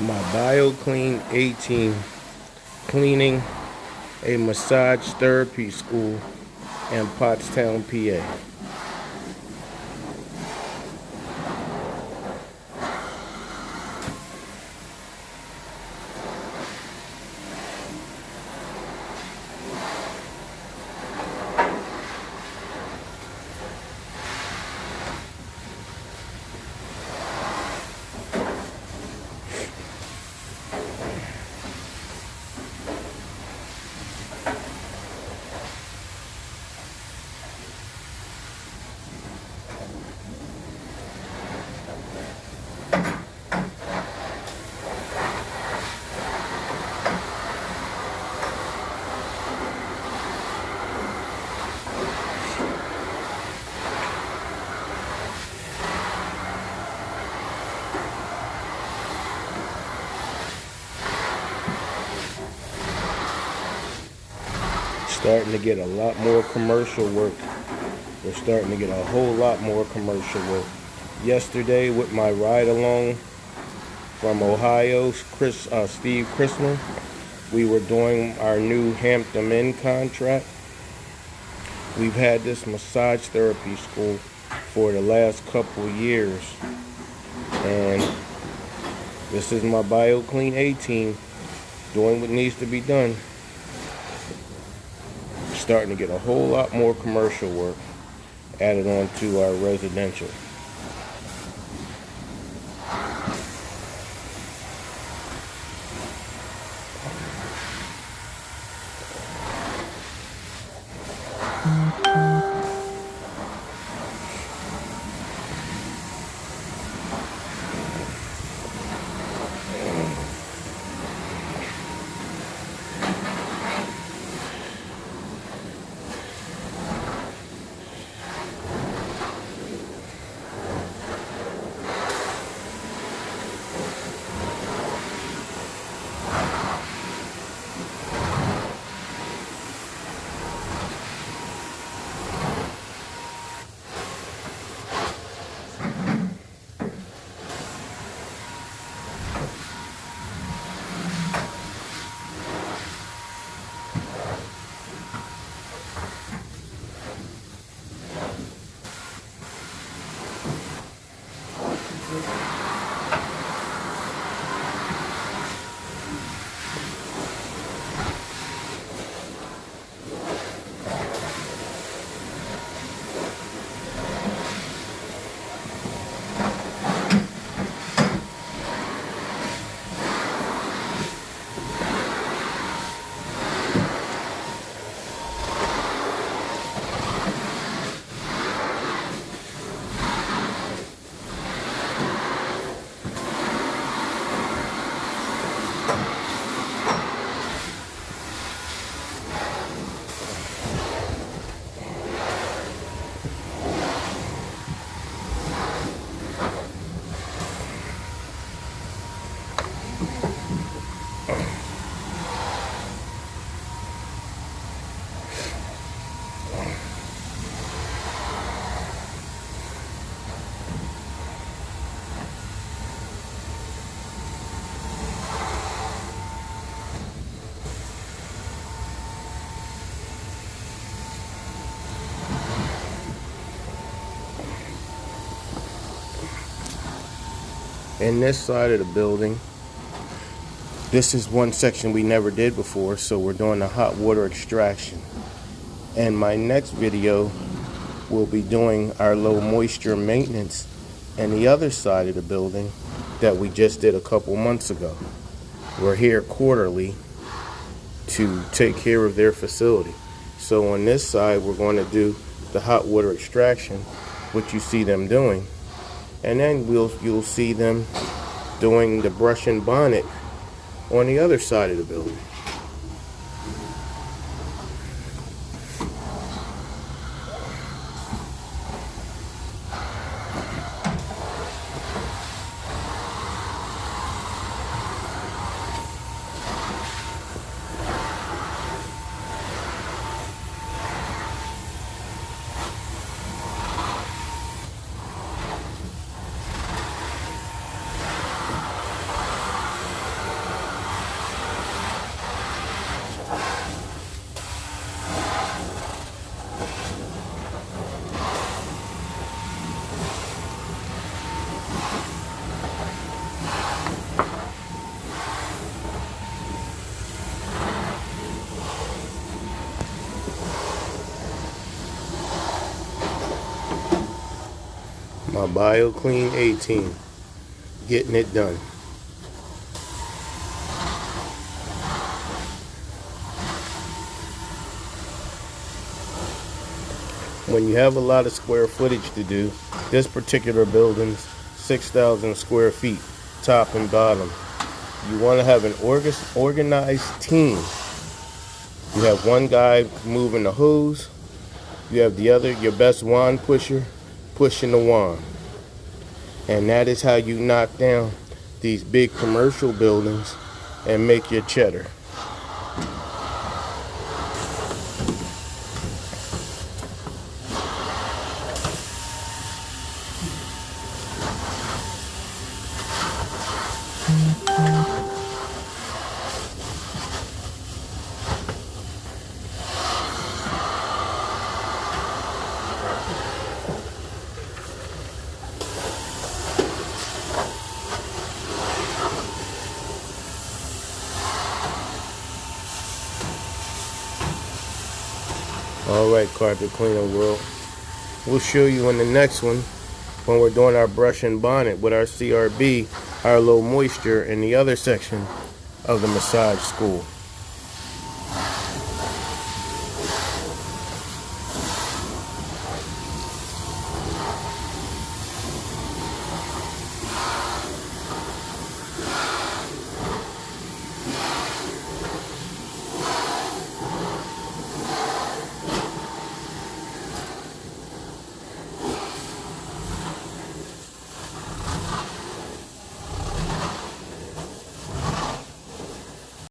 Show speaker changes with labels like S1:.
S1: my BioClean 18 cleaning a massage therapy school in Pottstown, PA. Starting to get a lot more commercial work. We're starting to get a whole lot more commercial work. Yesterday with my ride along from Ohio, Steve Christmas, we were doing our new Hampton Inn contract. We've had this massage therapy school for the last couple years, and this is my BioClean 18 doing what needs to be done. Starting to get a whole lot more commercial work added on to our residential. In this side of the building, this is one section we never did before, so we're doing the hot water extraction. And my next video will be doing our low moisture maintenance in the other side of the building that we just did a couple months ago. We're here quarterly to take care of their facility. So on this side, we're going to do the hot water extraction, which you see them doing. And then you'll see them doing the brush and bonnet on the other side of the building. My BioClean 18, getting it done. When you have a lot of square footage to do, this particular building's 6,000 square feet, top and bottom. You want to have an organized team. You have one guy moving the hose. You have the other, your best wand pusher, pushing the wand. And that is how you knock down these big commercial buildings and make your cheddar. Alright, carpet cleaning world. We'll show you in the next one when we're doing our brush and bonnet with our CRB, our low moisture in the other section of the massage school.